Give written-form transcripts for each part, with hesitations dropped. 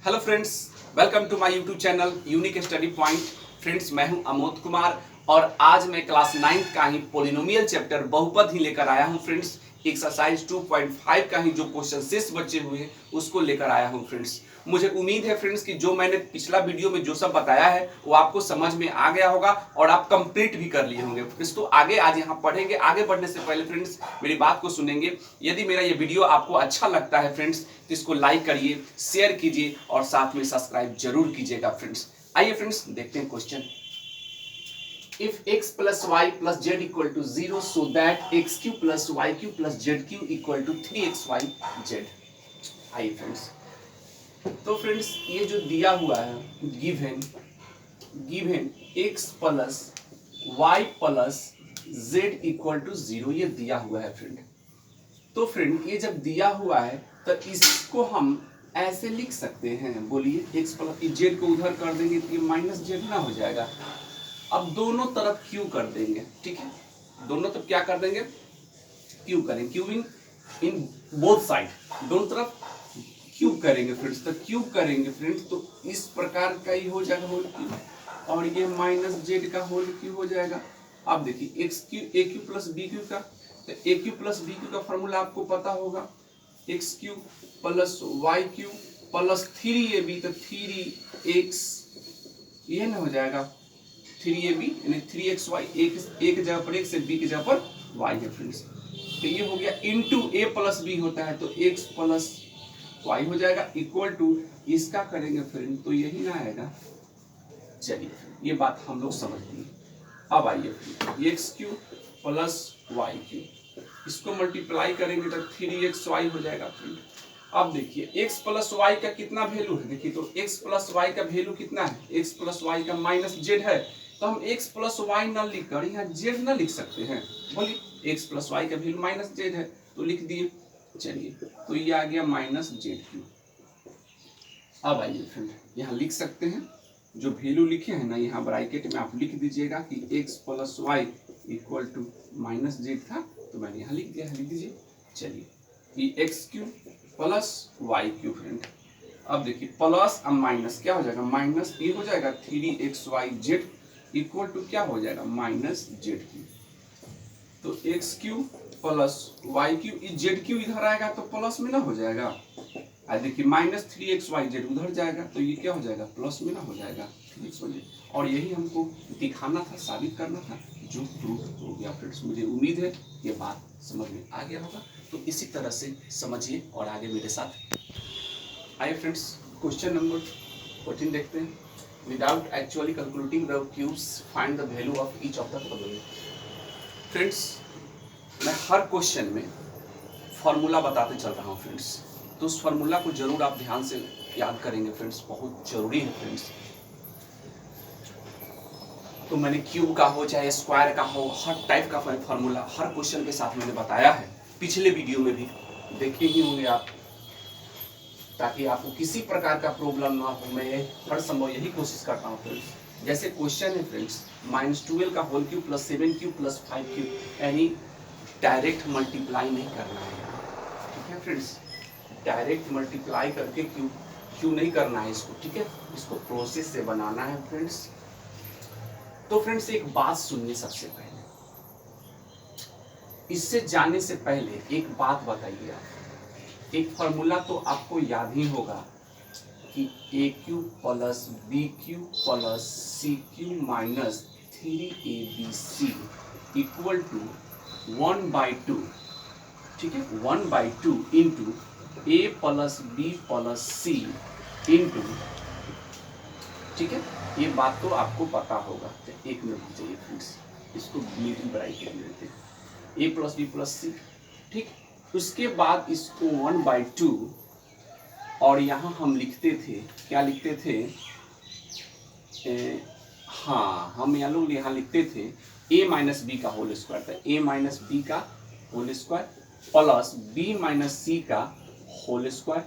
Hello friends, welcome to my YouTube channel unique study point. Friends, मैं हूं अमोद कुमार और आज मैं क्लास 9th का ही पोलिनोमियल चैप्टर बहुपद ही लेकर आया हूं। फ्रेंड्स, एक्सरसाइज 2.5 का ही जो क्वेश्चन शेष बचे हुए हैं उसको लेकर आया हूं। फ्रेंड्स, मुझे उम्मीद है फ्रेंड्स कि जो मैंने पिछला वीडियो में जो सब बताया है वो आपको समझ में आ गया होगा और आप कंप्लीट भी कर लिए होंगे। फ्रेंड्स, तो आगे आज यहाँ पढ़ेंगे। आगे बढ़ने से पहले फ्रेंड्स मेरी बात को सुनेंगे। यदि मेरा ये वीडियो आपको अच्छा लगता है फ्रेंड्स तो इसको लाइक करिए, शेयर कीजिए और साथ में सब्सक्राइब जरूर कीजिएगा। फ्रेंड्स, आइए फ्रेंड्स देखते हैं question. If x plus y plus z equal to 0 so that x cube plus y cube plus z cube equal to 3xy z। आइए फ्रेंड्स, तो फ्रेंड्स ये जो दिया हुआ है given x plus y plus z equal to 0 ये दिया हुआ है फ्रेंड। तो फ्रेंड ये जब दिया हुआ है तो इसको हम ऐसे लिख सकते हैं। बोलिए x प्लस z को उधर कर देंगे तो ये माइनस जेड ना हो जाएगा। अब दोनों तरफ क्यू कर देंगे, ठीक है। दोनों तरफ क्या कर देंगे? क्यू करेंगे, क्यूबिंग इन बोथ साइड, दोनों तरफ क्यूब करेंगे फ्रेंड्स। तो क्यूब करेंगे फ्रेंड्स तो इस प्रकार का ही हो जाएगा होल क्यूब और ये माइनस जेड का होल क्यूब हो जाएगा। अब देखिए X cube A cube plus B cube का, तो A cube plus B cube का फॉर्मूला आपको पता होगा, X cube plus Y cube plus 3ab, तो 3x ये ना हो जाएगा 3ab यानी 3xy, एक जगह पर x है, b की जगह पर y है फ्रेंड्स। तो ये हो गया इनटू a प्लस b होता है तो x प्लस y हो जाएगा इक्वल टू इसका करेंगे फ्रेंड तो यही ना आएगा। चलिए ये बात हम लोग समझ लिए। अब आइए X cube plus Y cube इसको मल्टीप्लाई करेंगे तो 3xy हो जाएगा फ्रेंड। अब देखिए x प्लस वाई का कितना वैल्यू है, देखिए तो x प्लस वाई का वैल्यू कितना है, x प्लस वाई का माइनस जेड है। तो हम x प्लस वाई ना लिख कर यहाँ जेड ना लिख सकते हैं। बोलिए x प्लस वाई का वैल्यू माइनस जेड है तो लिख दिए। चलिए तो ये आ गया माइनस जेड क्यू। अब आइए फ्रेंड यहाँ लिख सकते हैं, जो वैल्यू लिखे हैं ना यहाँ ब्रैकेट में आप लिख दीजिएगा कि x plus Y equal to minus Z था तो मैंने यहाँ लिख दिया है, लिख दीजिए। चलिए ये X cube plus Y cube friend. अब देखिए प्लस अब माइनस क्या हो जाएगा, माइनस ये हो जाएगा 3xyz इक्वल टू क्या हो जाएगा माइनस जेड क्यू। तो X cube plus Y cube, Z cube इधर आएगा तो प्लस में ना हो जाएगा। आज देखिए माइनस 3xyz उधर जाएगा तो ये क्या हो जाएगा प्लस में ना हो जाएगा 3xyz। और यही हमको दिखाना था, साबित करना था, जो प्रूफ हो गया फ्रेंड्स। मुझे उम्मीद है ये बात समझ में आ गया होगा। तो इसी तरह से समझिए और आगे मेरे साथ आइए फ्रेंड्स। क्वेश्चन नंबर 14 देखते हैं। Without actually calculating the cubes find the value of each of the following. Friends, मैं हर क्वेश्चन में फॉर्मूला बताते चल रहा हूँ फ्रेंड्स, तो उस फॉर्मूला को जरूर आप ध्यान से याद करेंगे फ्रेंड्स, बहुत जरूरी है फ्रेंड्स। तो मैंने क्यूब का हो चाहे स्क्वायर का हो, हर टाइप का फॉर्मूला हर क्वेश्चन के साथ मैंने बताया है। पिछले वीडियो में भी देखे ही होंगे आप, ताकि आपको किसी प्रकार का प्रॉब्लम ना हो। मैं हर संभव यही कोशिश करता हूँ फ्रेंड्स। जैसे क्वेश्चन है फ्रेंड्स -12 का whole cube plus 7 cube plus 5 cube, यानी डायरेक्ट मल्टीप्लाई नहीं करना है, ठीक है फ्रेंड्स। डायरेक्ट मल्टीप्लाई करके क्यूब नहीं करना है इसको, ठीक है। इसको प्रोसेस से बनाना है फ्रेंड्स। तो फ्रेंड्स एक बात सुनिए, सबसे पहले इससे जाने से पहले एक बात बताइए आप। एक फॉर्मूला तो आपको याद ही होगा कि a cube plus B cube plus c cube minus 3abc equal to 1/2, ठीक है। 1/2 into a plus b plus c into, ठीक है। ये बात तो आपको पता होगा। तो एक मिनट चाहिए फ्रेंड्स, इसको मिडिल ब्रैकेट में लेते हैं, ए प्लस बी प्लस सी, ठीक। उसके बाद इसको 1/2 और यहाँ हम लिखते थे, क्या लिखते थे, हाँ हम यहाँ लिखते थे a माइनस बी का होल स्क्वायर था, a माइनस बी का whole square plus b minus c का whole square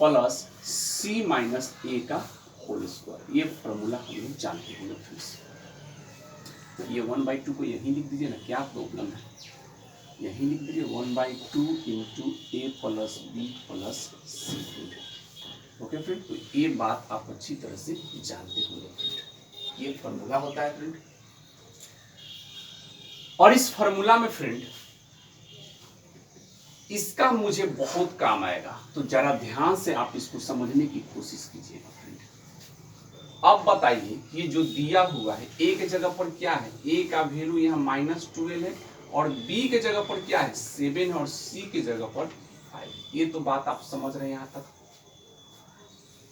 plus c minus a का होल स्क्वायर। ये फॉर्मूला हम लोग जानते होंगे फ्रेंड्स। ये 1/2 को यहीं लिख दीजिए ना, क्या प्रॉब्लम है, यहीं लिख दीजिए 1/2 into a plus b plus C. Okay friend, तो ये बात आप अच्छी तरह से जानते होंगे फ्रेंड। ये फॉर्मूला होता है फ्रेंड, और इस फॉर्मूला में फ्रेंड इसका मुझे बहुत काम आएगा, तो जरा ध्यान से आप इसको समझने की कोशिश कीजिएगा फ्रेंड। अब बताइए, ये जो दिया हुआ है ए के जगह पर क्या है, ए का वैल्यू यहाँ -12 है, और बी के जगह पर क्या है 7, और सी के जगह पर 5। ये तो बात आप समझ रहे हैं यहाँ तक।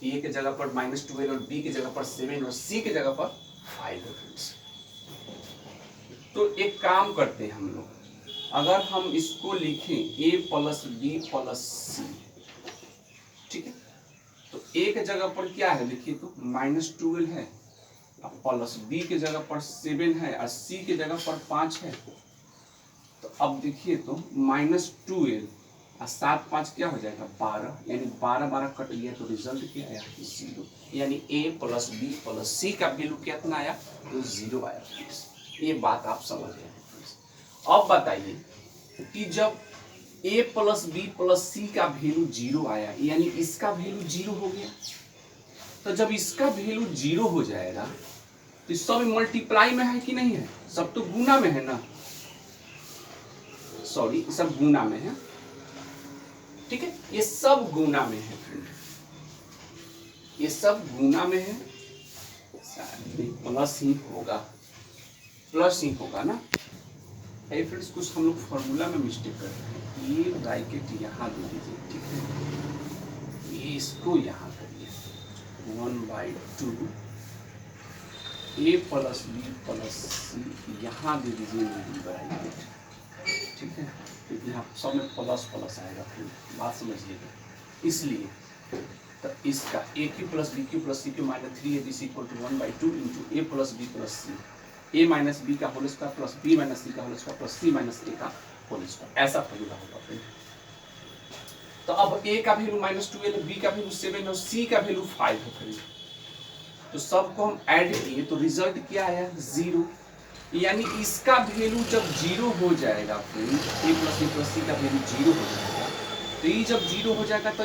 ए के जगह पर -12 और बी के जगह पर 7 और सी के जगह पर 5 है फ्रेंड्स। तो एक काम करते हैं हम लोग, अगर हम इसको लिखें a + b + c, ठीक है, तो a के जगह पर क्या है लिखिए तो -12 है, प्लस b के जगह पर 7 है, और c के जगह पर 5 है। तो अब देखिए तो -12 और 7 5 क्या हो जाएगा 12, यानी 12 12 कट गया, तो रिजल्ट क्या आया 0, यानी a + b + c का वैल्यू कितना आया तो 0 आया। ये बात आप समझ रहे हैं। अब बताइए कि जब a + b + c का वैल्यू 0 आया, यानी इसका वैल्यू 0 हो गया, तो जब इसका वैल्यू 0 हो जाएगा तो सब मल्टीप्लाई में है कि नहीं है, सब तो गुना में है ना, सॉरी सब गुना में है, ठीक है, ये सब गुना में है फ्रेंड, ये सब गुना में है, प्लस ही होगा, प्लस ही होगा ना। है फ्रेंड्स, कुछ हम लोग फॉर्मूला में मिस्टेक कर रहे हैं। ये ब्रैकेट यहाँ दे दीजिए, ठीक है, ये इसको यहाँ करिए 1/2 a + b + c यहाँ दे दीजिए मेरी ब्रैकेट, ठीक है, क्योंकि यहाँ सब में प्लस प्लस आएगा, फिर बात समझिएगा। इसलिए तो इसका a³ + b³ + c³ - 3ab = 1/2 × a + b + c, a - b का whole square plus b - c का whole square plus c - a का होल स्क्वायर, ऐसा फॉर्मूला होगा फ्रेंड। तो अब a का वैल्यू -12 है, b का वैल्यू 7 और c का वैल्यू 5 है फ्रेंड। तो सबको हम ऐड किए तो रिजल्ट क्या आया 0, यानी इसका वैल्यू जब 0 हो जाएगा फ्रेंड, a + b + c का वैल्यू 0 हो जाएगा, तो ये जब 0 हो जाएगा तो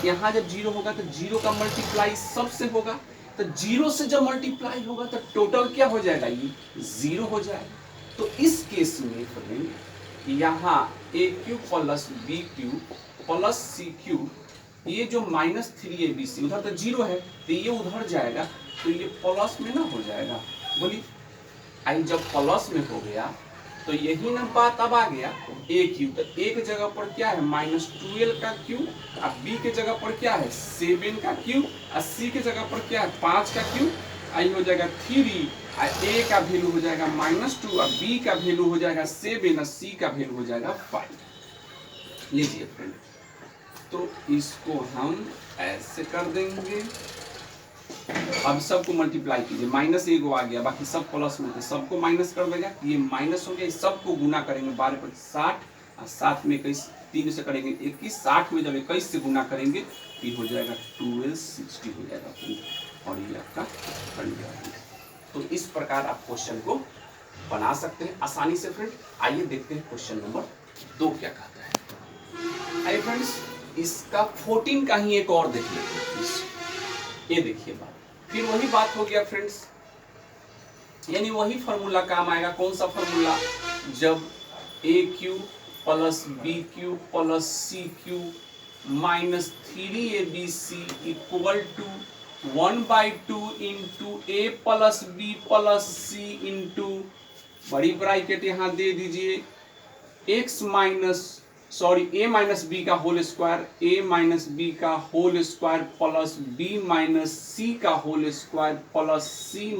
यहाँ जब 0 होगा तो 0 का मल्टीप्लाई सबसे होगा, तो 0 से जब मल्टीप्लाई होगा तो टोटल क्या हो जाएगा, ये 0 हो जाएगा। तो इस केस में फ्रेंड यहाँ a³ + b³ + c³, ये जो -3abc उधर तो 0 है, तो ये उधर जाएगा, तो ये प्लस में ना हो जाएगा, बोलिए। आई जब प्लस में हो गया तो यही ना बात अब आ गया a³, तो a के जगह पर क्या है -12 का क्यूब, और b के जगह पर क्या है 7 का क्यूब, और c के जगह पर क्या है 5 का क्यूब, आई हो जाएगा 3, और a का वैल्यू हो जाएगा -2, और b का वैल्यू हो जाएगा 7, और c का वैल्यू हो जाएगा 5। लीजिए फ्रेंड, तो इसको हम ऐसे कर देंगे। अब सबको मल्टीप्लाई कीजिए, -1 आ गया, बाकी सब प्लस में थे, सबको माइनस कर देगा, ये माइनस हो गया, इस सबको गुना करेंगे 12 × 60, और 7 में 21, 3 से करेंगे 21, 60 में जब 21 से गुना करेंगे तो ये हो जाएगा 1260 हो जाएगा फ्रेंड, और ये आपका बन गया। तो इस प्रकार आप क्वेश्चन को बना सकते हैं आसानी से फ्रेंड। आइए देखते हैं क्वेश्चन नंबर 2 क्या कहता है। आइए फ्रेंड्स, इसका 14 का ही एक और देख लेते हैं। ये देखिए बात, फिर वही बात हो गया फ्रेंड्स, यानी वही फॉर्मूला काम आएगा। कौन सा फॉर्मूला, जब a³ + b³ + c³ - 3abc = 1/2 × a + b + c × बड़ी ब्रैकेट यहाँ दे दीजिए a - b का होल स्क्वायर, a - b का whole square plus b - c का whole square plus c -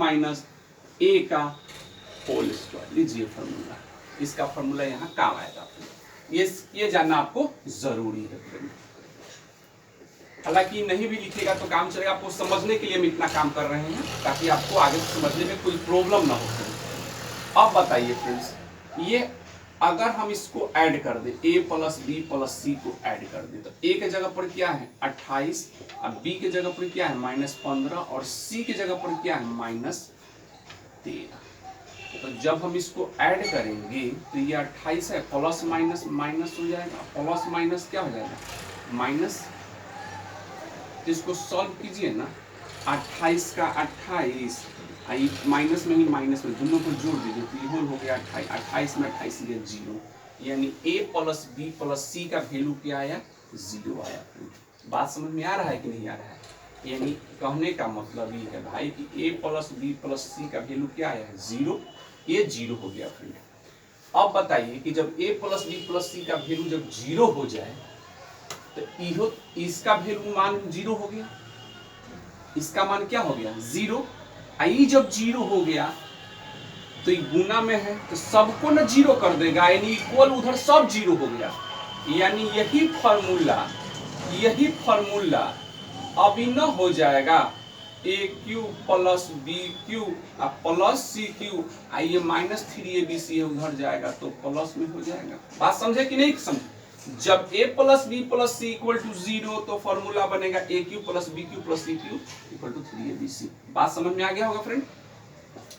a का होल स्क्वायर। लीजिए फॉर्मूला, इसका फॉर्मूला यहाँ काम आएगा, ये जानना आपको जरूरी है फ्रेंड। हालांकि नहीं भी लिखेगा तो काम चलेगा, आपको समझने के लिए हम इतना काम कर रहे हैं ताकि आपको आगे समझने में कोई प्रॉब्लम ना हो। अब बताइए फ्रेंड्स, ये अगर हम इसको ऐड कर दे, a + b + c को ऐड कर दे, तो a के जगह पर क्या है 28, और b के जगह पर क्या है -15, और c के जगह पर क्या है -13। तो जब हम इसको ऐड करेंगे तो ये 28 है, प्लस माइनस माइनस हो जाएगा, प्लस माइनस क्या हो जाएगा तो इसको सॉल्व कीजिए ना, 28 का 28 माइनस में ही माइनस में दोनों को जोड़ दीजिए तो ये होल हो गया 28, 28 में 28 ये 0, यानी a प्लस बी प्लस सी का वैल्यू क्या आया, 0 आया। बात समझ में आ रहा है कि नहीं आ रहा है? यानी कहने का मतलब ये है भाई कि a प्लस बी प्लस सी का वैल्यू क्या आया है, 0, ये 0 हो गया फ्रेंड। अब बताइए कि जब a प्लस बी प्लस सी का वैल्यू जब 0 हो जाए तो इहो इसका वैल्यू मान 0 हो गया, इसका मान क्या हो गया, 0। आई जब 0 हो गया तो ये गुना में है तो सबको ना 0 कर देगा, यानी इक्वल उधर सब 0 हो गया। यानी यही फॉर्मूला अभी न हो जाएगा a cube plus B cube plus c cube, आइए माइनस 3abc उधर जाएगा तो प्लस में हो जाएगा। बात समझे कि नहीं समझे? जब a plus b plus c equal to 0 तो फॉर्मूला बनेगा a cube plus B cube plus c cube equal to 3abc। बात समझ में आ गया होगा फ्रेंड?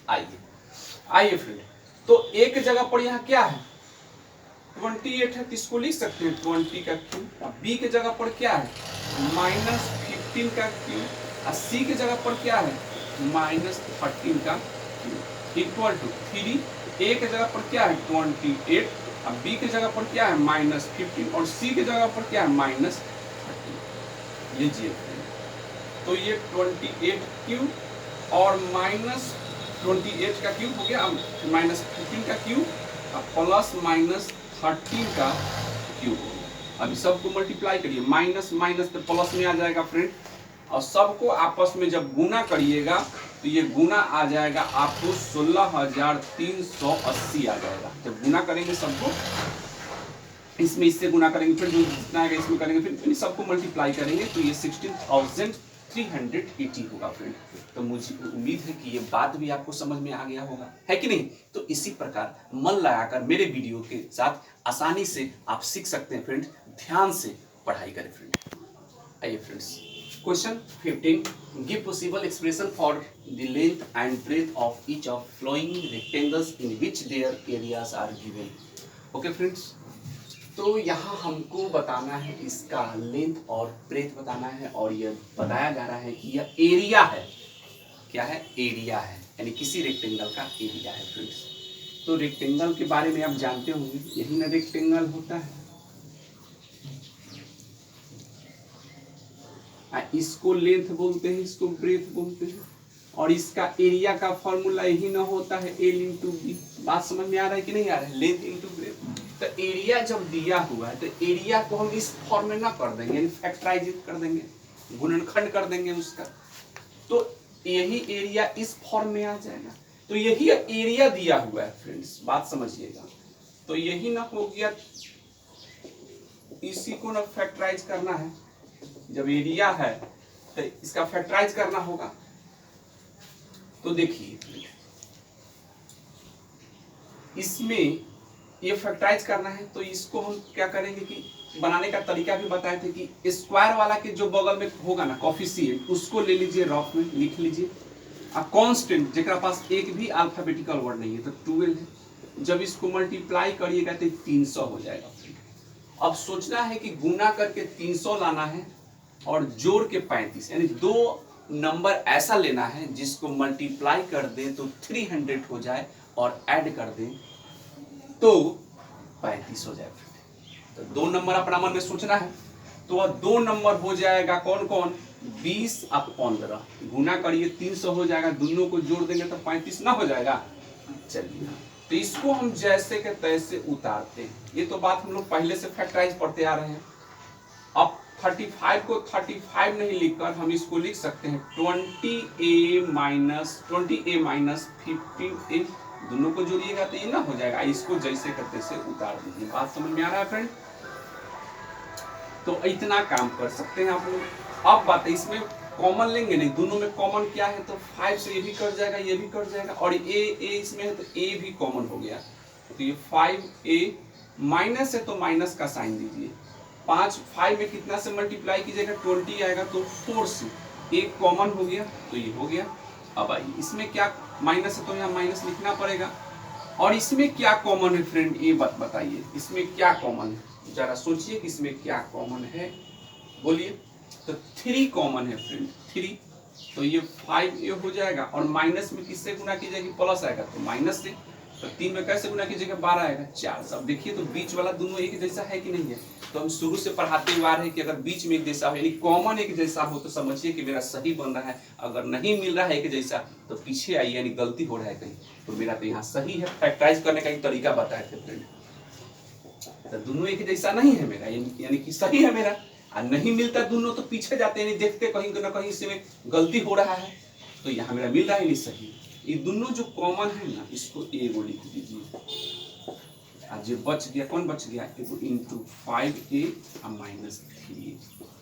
आइए फ्रेंड, तो एक जगह पर यहाँ क्या है, 28 है तो इसको लिख सकते हैं 20 का क्यू, बी के जगह पर क्या है माइनस 15 का क्यू, और सी के जगह पर क्या है माइनस 13 का क्यू इक्वल टू 3, ए के जगह पर क्या है 28, अब बी के जगह पर क्या है माइनस 15 और सी के जगह पर क्या है माइनस 13। लीजिए तो ये 28 क्यू और माइनस 28 का क्यूब हो गया, माइनस 15 का क्यूब प्लस माइनस 13 का क्यूब हो गया। अभी सबको मल्टीप्लाई करिए, माइनस माइनस तो प्लस में आ जाएगा फ्रेंड, और सबको आपस में जब गुना करिएगा तो ये गुना आ जाएगा आपको 16,380 आ जाएगा। जब गुना करेंगे सबको, इसमें इससे गुना करेंगे, फिर जो जितना आएगा इसमें करेंगे, फिर सबको मल्टीप्लाई करेंगे तो ये 16,380 होगा फ्रेंड। तो मुझे उम्मीद है कि ये बात भी आपको समझ में आ गया होगा, है कि नहीं? तो इसी प्रकार मन लगाकर मेरे वीडियो के साथ आसानी से आप सीख सकते हैं फ्रेंड। ध्यान से पढ़ाई करें फ्रेंड। आइए friends, question 15, give possible expression for the length and breadth of each of following rectangles in which their areas are given. Okay friends, तो यहाँ हमको बताना है इसका लेंथ और ब्रेथ बताना है, और यह बताया जा रहा है कि यह एरिया है। क्या है? एरिया है, यानी किसी रेक्टेंगल का एरिया है फ्रेंड्स। तो रेक्टेंगल के बारे में आप जानते होंगे, यही ना रेक्टेंगल होता है। इसको लेंथ बोलते हैं, इसको ब्रेथ बोलते हैं, और इसका एरिया का फॉर्मूला यही ना होता है L इंटू बी। बात समझ में आ रहा है कि नहीं आ रहा है? Length into breadth. तो एरिया जब दिया हुआ है तो एरिया को हम इस फॉर्म में ना कर देंगे, यानी फैक्टराइज कर देंगे, गुणनखंड कर देंगे उसका, तो यही एरिया इस फॉर्म में आ जाएगा। तो यही एरिया दिया हुआ है फ्रेंड्स, बात समझिएगा। तो यही ना हो गया, इसी को ना फैक्टराइज करना है। जब एरिया है तो इसका फैक्टराइज करना होगा। तो देखिए इसमें ये फैक्टराइज करना है, तो इसको हम क्या करेंगे कि बनाने का तरीका भी बताए थे कि स्क्वायर वाला के जो बगल में होगा ना कोफिशिएंट, उसको ले लीजिए, रफ में लिख लीजिए। कांस्टेंट जेकरा पास एक भी अल्फाबेटिकल वर्ड नहीं है तो 12 है, जब इसको मल्टीप्लाई करिएगा तो 300 हो जाएगा। अब सोचना है कि गुना करके 300 लाना है और जोड़ के 35, यानी दो नंबर ऐसा लेना है जिसको मल्टीप्लाई कर दें तो 300 हो जाए और ऐड कर दें तो 35 हो जाए। तो दो नंबर अपना मन में सोचना है, तो वह दो नंबर हो जाएगा कौन कौन, 20 और 15। गुना करिए 300 हो जाएगा, दोनों को जोड़ देंगे तो 35 ना हो जाएगा। चलिए, तो इसको हम जैसे के तैसे उतारते हैं। ये तो बात हम लोग पहले से फैक्टराइज पढ़ते आ रहे हैं। अब 35 को 35 नहीं लिखकर हम इसको लिख सकते हैं 20a माइनस 15a, दोनों को जोड़िएगा तो ये ना हो जाएगा। इसको जैसे करते से उतार दीजिए। बात समझ में आ रहा है फ्रेंड? तो इतना काम कर सकते हैं आप लोग। अब बात है, इसमें कॉमन लेंगे नहीं, दोनों में कॉमन क्या है, तो 5 से ये भी कट जाएगा, ये भी कट जाएगा, और ए इसमें है तो ए भी कॉमन हो गया। तो ये 5a माइनस है तो माइनस का साइन दीजिए। 5 में कितना से मल्टीप्लाई कीजिएगा, 20 आएगा तो 4 से, एक कॉमन हो गया तो ये हो गया। अब आइए, इसमें क्या माइनस है तो यहाँ माइनस लिखना पड़ेगा, और इसमें क्या कॉमन है फ्रेंड, ये बात बताइए, इसमें क्या कॉमन है, जरा सोचिए कि इसमें क्या कॉमन है, बोलिए। तो 3 कॉमन है फ्रेंड, 3, तो ये 5a हो जाएगा और माइनस में किससे गुना कीजिएगा, प्लस आएगा तो माइनस से, तो 3 में कैसे गुना कीजिएगा, 12 आएगा, 4 से। अब देखिए तो बीच वाला दोनों एक जैसा है कि नहीं है, तो हम शुरू से पढ़ाते हुए आ रहे हैं कि अगर बीच में एक जैसा हो यानी कॉमन एक जैसा हो तो समझिए कि मेरा सही बन रहा है, अगर नहीं मिल रहा है एक जैसा तो पीछे आइए यानी गलती हो रहा है कहीं, तो मेरा तो यहाँ सही है। फैक्टराइज करने का एक तरीका बताए थे फ्रेंड, तो दोनों एक जैसा नहीं है मेरा, यानी कि सही है मेरा, और नहीं मिलता दोनों तो पीछे जाते हैं, देखते कहीं ना कहीं इसमें गलती हो रहा है, तो यहाँ मेरा मिल रहा है नहीं सही। ये दोनों जो कॉमन है ना इसको एगो लिख दीजिए, आज जो बच गया कौन बच गया, एगो इंटू 5a और माइनस 3,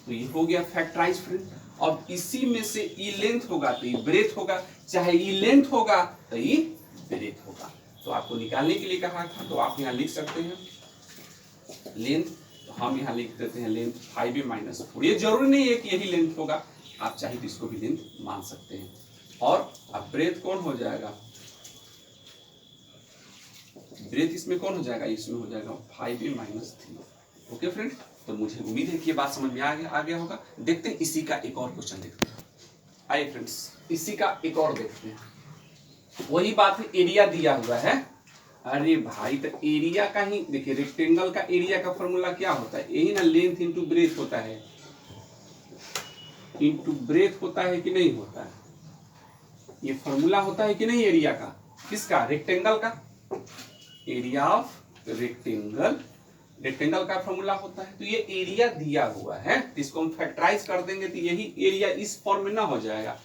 तो ये हो गया फैक्टराइज फ्रेंड। अब इसी में से ई लेंथ होगा तो ये ब्रेथ होगा, चाहे ई लेंथ होगा तो ये ब्रेथ होगा, तो आपको निकालने के लिए कहा था, तो आप यहाँ लिख सकते हैं लेंथ, तो हम यहाँ लिख देते हैं लेंथ 5a माइनस 4, ये जरूरी नहीं है कि यही लेंथ होगा, आप चाहे तो इसको भी लेंथ मान सकते हैं। और अब ब्रेथ कौन हो जाएगा, ब्रेथ इसमें कौन हो जाएगा, इसमें हो जाएगा 5a माइनस 3। ओके फ्रेंड, तो मुझे उम्मीद है कि ये बात समझ में आ गया होगा। देखते हैं इसी का एक और क्वेश्चन देखते हैं, आइए फ्रेंड्स इसी का एक और देखते हैं। वही बात है, एरिया दिया हुआ है, अरे भाई तो एरिया का ही देखिए, रेक्टेंगल का एरिया का फॉर्मूला क्या होता है, यही ना, लेंथ इंटू ब्रेथ होता है, इंटू ब्रेथ होता है कि नहीं होता है, ये फॉर्मूला होता है कि नहीं एरिया का, किसका, रेक्टेंगल का, एरिया ऑफ रेक्टेंगल, रेक्टेंगल का फॉर्मूला होता है। तो ये एरिया दिया हुआ है, तो इसको हम फैक्टराइज कर देंगे तो यही एरिया इस फॉर्म में ना हो जाएगा।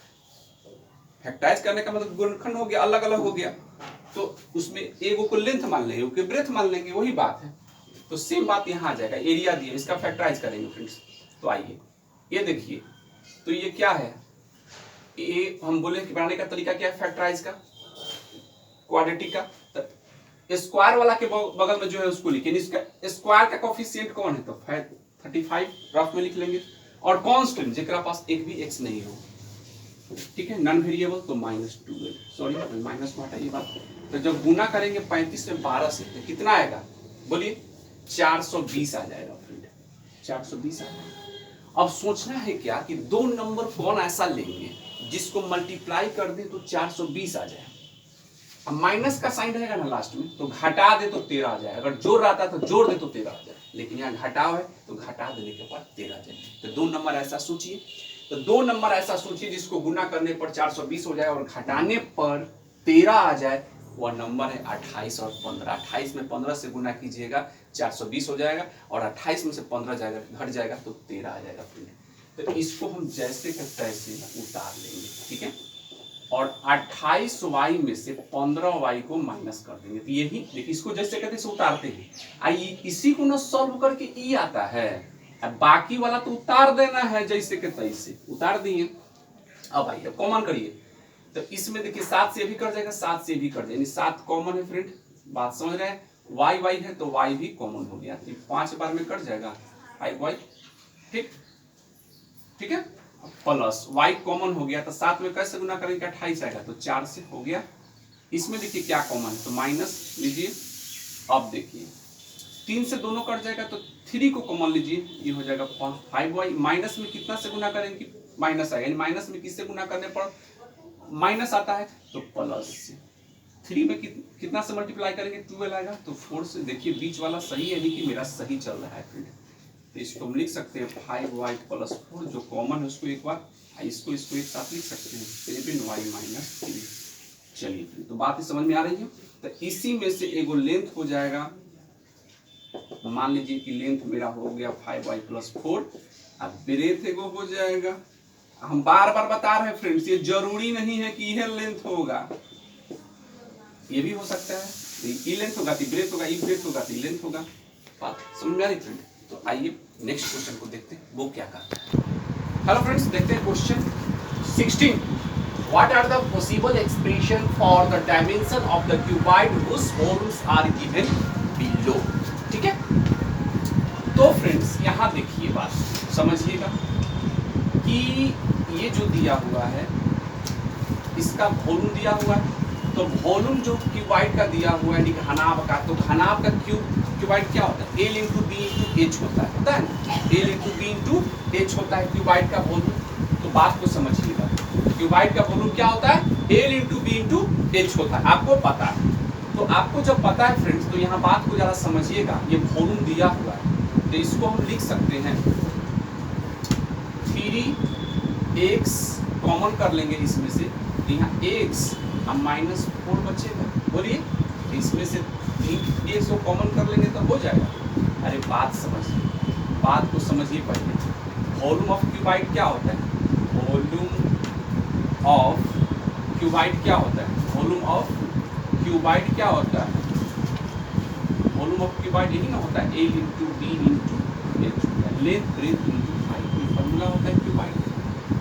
फैक्टराइज करने का मतलब गुणनखंड हो गया, अलग अलग हो गया, तो उसमें एगो को लेंथ मान लेंगे, ओके ब्रेथ मान लेंगे, वही बात है। तो सेम बात यहाँ आ जाएगा, एरिया दिया, इसका फैक्टराइज करेंगे फ्रेंड्स। तो आइए ये देखिए, तो ये क्या है, ये हम बोले कि बनाने का तरीका क्या है फैक्टराइज का, क्वाड्रेटिक का, स्क्वायर वाला के बगल में जो है उसको लिखिए, इसका स्क्वायर का कोफिशिएंट कौन है, तो 35 रफ में लिख लेंगे, और कांस्टेंट जेकरा पास एक भी एक्स नहीं हो, ठीक है, नॉन वेरिएबल तो -12, सॉरी माइनस को हटाइए बात, तो जब गुना करेंगे 35 में 12 से तो कितना आएगा, बोलिए 420 आ जाएगा फ्रेंड, 420 आ जाएगा। अब सोचना है क्या कि दो नंबर कौन ऐसा लेंगे जिसको मल्टीप्लाई कर दे तो 420 आ जाए, अब माइनस का साइन रहेगा ना लास्ट में, तो घटा दे तो 13 आ जाए, अगर जोड़ रहता तो जोड़ दे तो 13 आ जाए, लेकिन यहाँ घटाव है तो घटा देने के बाद 13 आ जाए। तो दो नंबर ऐसा सोचिए, तो दो नंबर ऐसा सोचिए जिसको गुना करने पर 420 हो जाए और घटाने पर 13 आ जाए, वह नंबर है 28 और 15। 28 में 15 से गुना कीजिएगा 420 हो जाएगा, और 28 में से 15 जाएगा घट जाएगा तो 13 आ जाएगा फ्रेंड। तो इसको हम जैसे का तैसे उतार लेंगे, ठीक है, और 28y में से 15y को माइनस कर देंगे, तो यही देखिए, इसको जैसे कहते हैं उतारते हैं, आइए इसी को ना सॉल्व करके ई आता है, अब बाकी वाला तो उतार देना है जैसे के तैसे, उतार दिए। अब आइए कॉमन करिए, तो इसमें देखिए 7 से भी कर जाएगा, 7 से भी कर जाएगा, यानी 7 कॉमन है फ्रेंड, बात समझ रहे हैं, y y है तो y भी कॉमन हो गया, 5 बार में कट जाएगा y, ठीक ठीक है, प्लस y कॉमन हो गया, तो 7 में कैसे गुना करेंगे 28 आएगा, तो 4 से हो गया। इसमें देखिए क्या कॉमन है, तो माइनस लीजिए, अब देखिए 3 से दोनों कट जाएगा तो 3 को कॉमन लीजिए, ये हो जाएगा 5y, माइनस में कितना से गुना करेंगे, माइनस आएगा, यानी माइनस में किससे गुना करने पर माइनस आता है, तो प्लस से। 3 में कितना से मल्टीप्लाई करेंगे 12 आएगा, तो 4 से, देखिए बीच वाला सही है, यानी कि मेरा सही चल रहा है फ्रेंड। तो इसको हम लिख सकते हैं 5y + 4, जो कॉमन है उसको एक बार, इसको एक साथ लिख सकते हैं 7y - 3। चलिए तो बात ही समझ में आ रही है। तो इसी में से एगो लेंथ हो जाएगा, मान लीजिए कि लेंथ मेरा हो गया 5y + 4, अब ब्रेथ एगो हो जाएगा। हम बार बार बता रहे हैं फ्रेंड्स, ये जरूरी नहीं है कि यह लेंथ होगा, ये भी हो सकता है, ई लेंथ होगा तो ब्रेथ होगा, ई ब्रेथ होगा तो लेंथ होगा, बात समझ में आ रही फ्रेंड। तो आइए नेक्स्ट क्वेश्चन को देखते हैं, वो क्या करता है। हेलो फ्रेंड्स, देखते हैं question 16। What are the possible expression for the dimension of the cuboid whose forms are given below? ठीक है, तो फ्रेंड्स यहाँ देखिए, बात समझिएगा कि ये जो दिया हुआ है इसका वॉल्यूम दिया हुआ है, तो वॉल्यूम जो क्यूबाइड का दिया हुआ है यानी घनाभ का, तो घनाभ का क्यूबाइड क्या होता है? L into B into H होता है ना, L into B into H होता है क्यूबाइड का वॉल्यूम। तो बात को समझिएगा, क्यूबाइड का वॉल्यूम क्या होता है? L into B into H होता है, आपको पता है। तो आपको जब पता है फ्रेंड्स, तो यहाँ बात को जरा समझिएगा। ये वॉल्यूम दिया हुआ है, तो इसको हम लिख सकते हैं 3x, कॉमन कर लेंगे इसमें से, यहाँ x अब -4 बचेगा। बोलिए, इसमें से 3x को कॉमन कर लेंगे तो हो जाएगा। अरे बात समझिए, बात को समझिए पहले। वॉल्यूम ऑफ क्यूबाइड क्या होता है? वॉल्यूम ऑफ क्यूबाइड क्या होता है? वॉल्यूम ऑफ क्यूबाइड क्या होता है? वॉल्यूम ऑफ क्यूबाइड यही ना होता है, L into B into H, length breadth into height, ये फॉर्मूला होता है क्यूबाइड।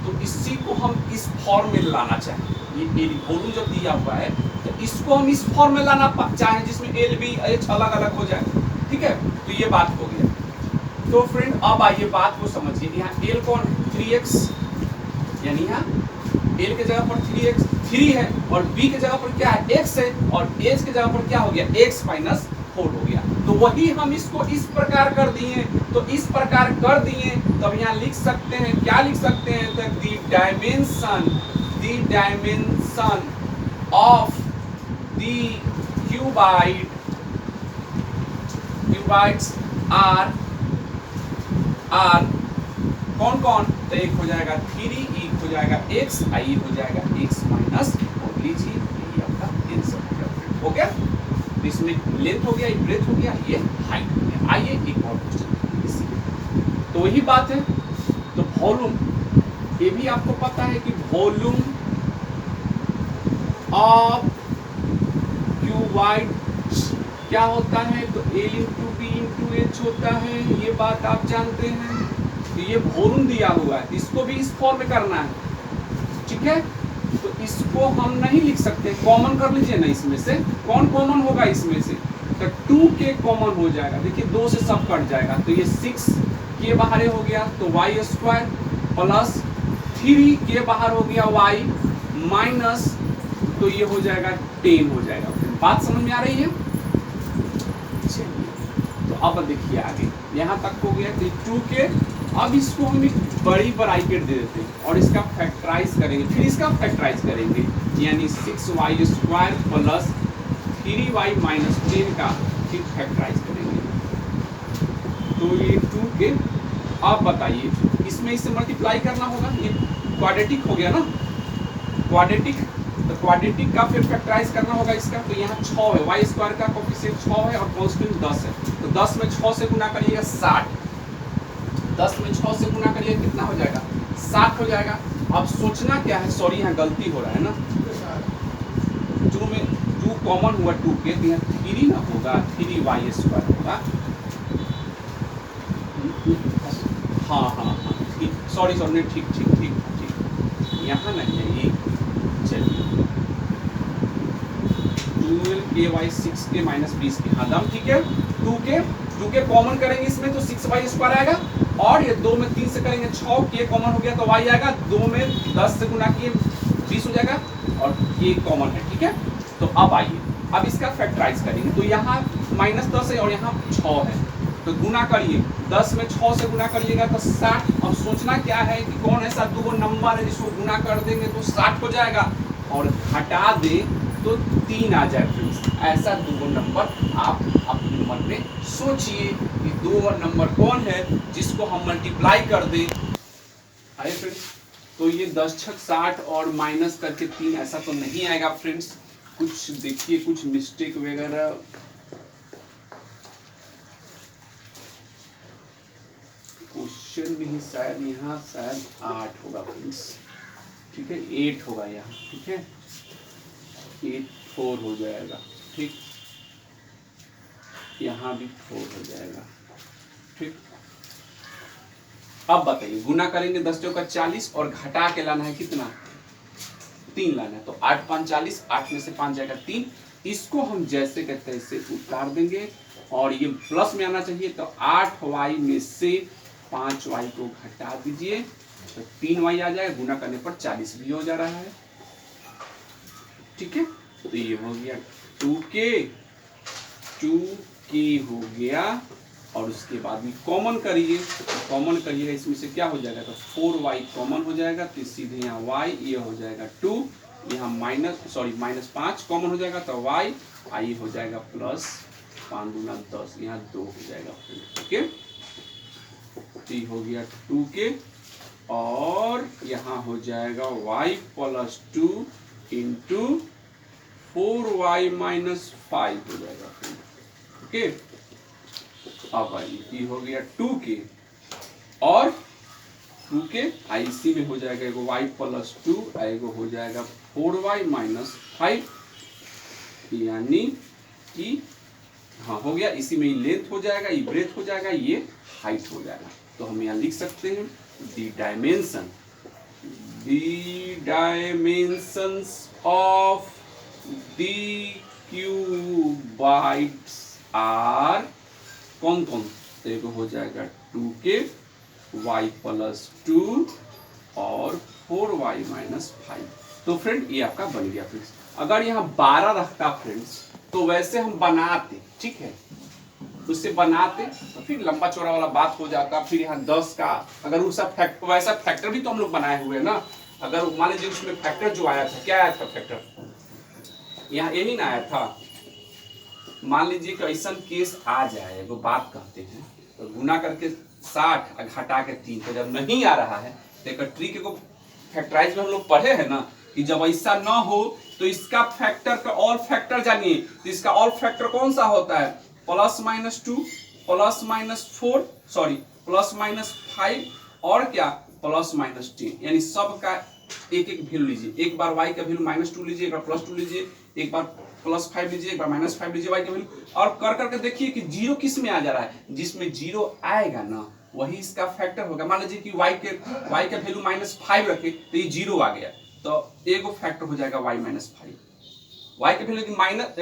तो इसी को हम इस फॉर्म में लाना चाहें, ये वॉल्यूम जब दिया हुआ है तो इसको हम इस फॉर्म में लाना चाहें जिसमें L B H अलग अलग हो जाए, ठीक है? तो ये बात हो गया। तो फ्रेंड अब आइए बात को समझिए। यहाँ L कौन है? 3x, यानी यहाँ L के जगह पर 3 है, और B के जगह पर क्या है? x है, और H के जगह पर क्या हो गया? x माइनस 4 हो गया। तो वही हम इसको इस प्रकार कर दिए, तो इस प्रकार कर दिए, तब यहाँ लिख सकते हैं, क्या लिख सकते हैं? The dimension of the cuboids are कौन कौन? तो एक हो जाएगा 3, एक हो जाएगा x, आई हो जाएगा x माइनस 4। लीजिए, यही आपका आंसर हो गया। तो इसमें लेंथ हो गया, ये ब्रेथ हो गया, ये हाइट हो गया। आइए एक और क्वेश्चन इसी, तो वही बात है। तो वॉल्यूम, ये भी आपको पता है कि वॉल्यूम ऑफ क्यूबाइड क्या होता है? तो L into B into H होता है, ये बात आप जानते हैं। तो ये वॉल्यूम दिया हुआ है, इसको भी इस फॉर्म में करना है, ठीक है? तो इसको हम नहीं लिख सकते, कॉमन कर लीजिए ना। इसमें से कौन कॉमन होगा? इसमें से तो 2k कॉमन हो जाएगा। देखिए 2 से सब कट जाएगा, तो ये 6k बाहर हो गया, तो y स्क्वायर प्लस 3k बाहर हो गया, y माइनस, तो ये हो जाएगा 10 हो जाएगा। बात समझ में आ रही है? तो अब देखिए आगे, यहाँ तक हो गया 2k। अब इसको हम एक बड़ी ब्रैकेट दे देते हैं और इसका फैक्टराइज करेंगे, फिर इसका फैक्टराइज करेंगे, यानी 6y square plus 3y minus 10 का फिर फैक्टराइज करेंगे। तो ये 2k। अब बताइए, इसमें इसे मल्टीप्लाई करना होगा, ये क्वाड्रेटिक हो गया ना, क्वाड्रेटिक। तो क्वाड्रेटिक का फिर फैक्टराइज करना होगा इसका। तो यहाँ 6 है, y स्क्वायर का कोफिशिएंट 6 है और कांस्टेंट 10 है। तो 10 में 6 से गुना करिएगा 60, 10 में 6 से गुना करिए, कितना हो जाएगा? 60 हो जाएगा। अब सोचना क्या है, सॉरी यहाँ गलती हो रहा है ना, 2 में 2 कॉमन हुआ 2k, तो यहाँ 3 ना होगा, 3y स्क्वायर होगा। हाँ, सॉरी ठीक, यहाँ नहीं है ये। चलिए 12k y 6k minus 20k, हाँ दम ठीक है। 2k कॉमन करेंगे इसमें, तो 6y स्क्वायर आएगा, और ये 2 में 3 से करेंगे 6k कॉमन हो गया, तो y आएगा। 2 में 10 से गुना किए 20 हो जाएगा, और ये कॉमन है, ठीक है? तो अब आइए, अब इसका फैक्टराइज करेंगे। तो यहाँ -10 है और यहाँ 6 है, तो गुना करिए, 10 में 6 से गुना करिएगा तो 60। अब सोचना क्या है कि कौन ऐसा 2 नंबर है जिसको गुना कर देंगे तो 60 हो जाएगा, और घटा दे तो 3 आ जाए। फ्रेंड्स, ऐसा 2 नंबर आप अपने मन में सोचिए कि 2 नंबर कौन है जिसको हम मल्टीप्लाई कर दें। अरे फ्रेंड्स, तो ये 10 छक 60 और माइनस करके 3, ऐसा तो नहीं आएगा फ्रेंड्स। कुछ देखिए, कुछ मिस्टेक वगैरह, क्वेश्चन में ही शायद यहाँ शायद 8 होगा फ्रेंड्स, ठीक है? 8 होगा यहाँ, ठीक है? 8 4 हो जाएगा, ठीक? यहाँ भी 4 हो जाएगा, ठीक? अब बताइए, गुना करेंगे 10 चौका 40 और घटा के लाना है कितना? 3 लाना है। तो 8 5 40, 8 में से 5 जाएगा 3। इसको हम जैसे कहते हैं इसे उतार देंगे, और ये प्लस में आना चाहिए। तो 8y में से 5y को घटा दीजिए, तो 3y आ जाएगा। गुना करने पर 40 भी हो जा रहा है, ठीक है? तो ये हो गया 2k हो गया, और उसके बाद में कॉमन करिए, कॉमन करिएगा, इसमें से क्या हो जाएगा, तो 4y कॉमन हो जाएगा, तो सीधे यहाँ y, ये हो जाएगा 2, यहाँ -5 कॉमन हो जाएगा, तो y, आई हो जाएगा प्लस 5 दूना 10, यहाँ 2 हो जाएगा। ओके, तो ये हो गया 2k, और यहाँ हो जाएगा y plus 2 into 4y minus 5 हो जाएगा। ओके, अब ये हो गया 2k, और 2k IC में हो जाएगा एगो y प्लस 2, एगो हो जाएगा 4y माइनस 5, यानी कि हाँ हो गया, इसी में लेंथ हो जाएगा, ये ब्रेथ हो जाएगा, ये हाइट हो जाएगा। तो हम यहाँ लिख सकते हैं the dimensions of the cuboids are कौन कौन, तो एक हो जाएगा 2k, y प्लस 2 और 4y माइनस 5। तो फ्रेंड ये आपका बन गया फ्रेंड्स। अगर यहाँ 12 रखता फ्रेंड्स तो वैसे हम बनाते, ठीक है, उससे बनाते तो फिर लंबा चौड़ा वाला बात हो जाता। फिर यहाँ 10 का अगर उसका वैसा फैक्टर भी तो हम लोग बनाए हुए हैं ना। अगर मान लीजिए उसमें फैक्टर जो आया था, क्या आया था फैक्टर, यहाँ यही ना आया था। मान लीजिए कि ऐसा केस आ जाए, वो बात कहते हैं, तो गुना करके 60 घटा के 3, तो जब नहीं आ रहा है तो एक ट्रिक को फैक्टराइज में हम लोग पढ़े हैं ना, कि जब ऐसा ना हो तो इसका फैक्टर का ऑल फैक्टर जानिए, तो इसका ऑल फैक्टर कौन सा होता है, +-2 +-4 प्लस माइनस 5 और क्या +-10, यानी सब का एक एक वैल्यू लीजिए। एक बार y का वैल्यू -2 लीजिए, एक बार +2 लीजिए, एक बार +5 लीजिए, एक बार -5 लीजिए y का वैल्यू, और कर करके देखिए कि 0 किस में आ जा रहा है। जिसमें 0 आएगा ना वही इसका फैक्टर होगा। मान लीजिए कि y का वैल्यू -5 रखे तो ये 0 आ गया, तो एगो फैक्टर हो जाएगा y -5। y के वैल्यू यदि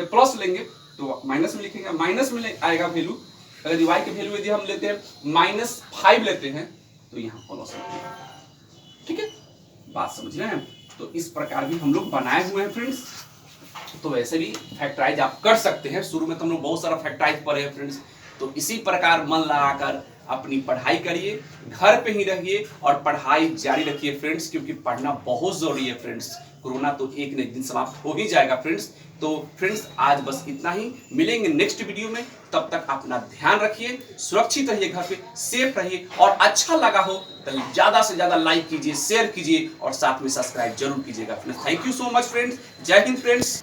प्लस लेंगे तो माइनस में लिखेंगे, माइनस में आएगा वैल्यू। अगर y के वैल्यू यदि हम लेते हैं -5 लेते हैं तो यहाँ प्लस लिखेंगे। ठीक है, बात समझ रहे हैं। तो इस प्रकार भी हम लोग बनाए हुए हैं फ्रेंड्स। तो वैसे भी फैक्टराइज आप कर सकते हैं। शुरू में तो हम लोग बहुत सारा फैक्टराइज पढ़े हैं फ्रेंड्स। तो इसी प्रकार मन लगाकर अपनी पढ़ाई करिए, घर पे ही रहिए और पढ़ाई जारी रखिए फ्रेंड्स, क्योंकि पढ़ना बहुत जरूरी है फ्रेंड्स। कोरोना तो एक न एक दिन समाप्त हो ही जाएगा फ्रेंड्स। तो फ्रेंड्स आज बस इतना ही, मिलेंगे नेक्स्ट वीडियो में। तब तक अपना ध्यान रखिए, सुरक्षित रहिए, घर पे सेफ रहिए, और अच्छा लगा हो तो ज्यादा से ज्यादा लाइक कीजिए, शेयर कीजिए और साथ में सब्सक्राइब जरूर कीजिएगा friends. Thank you so much friends. जय हिंद फ्रेंड्स।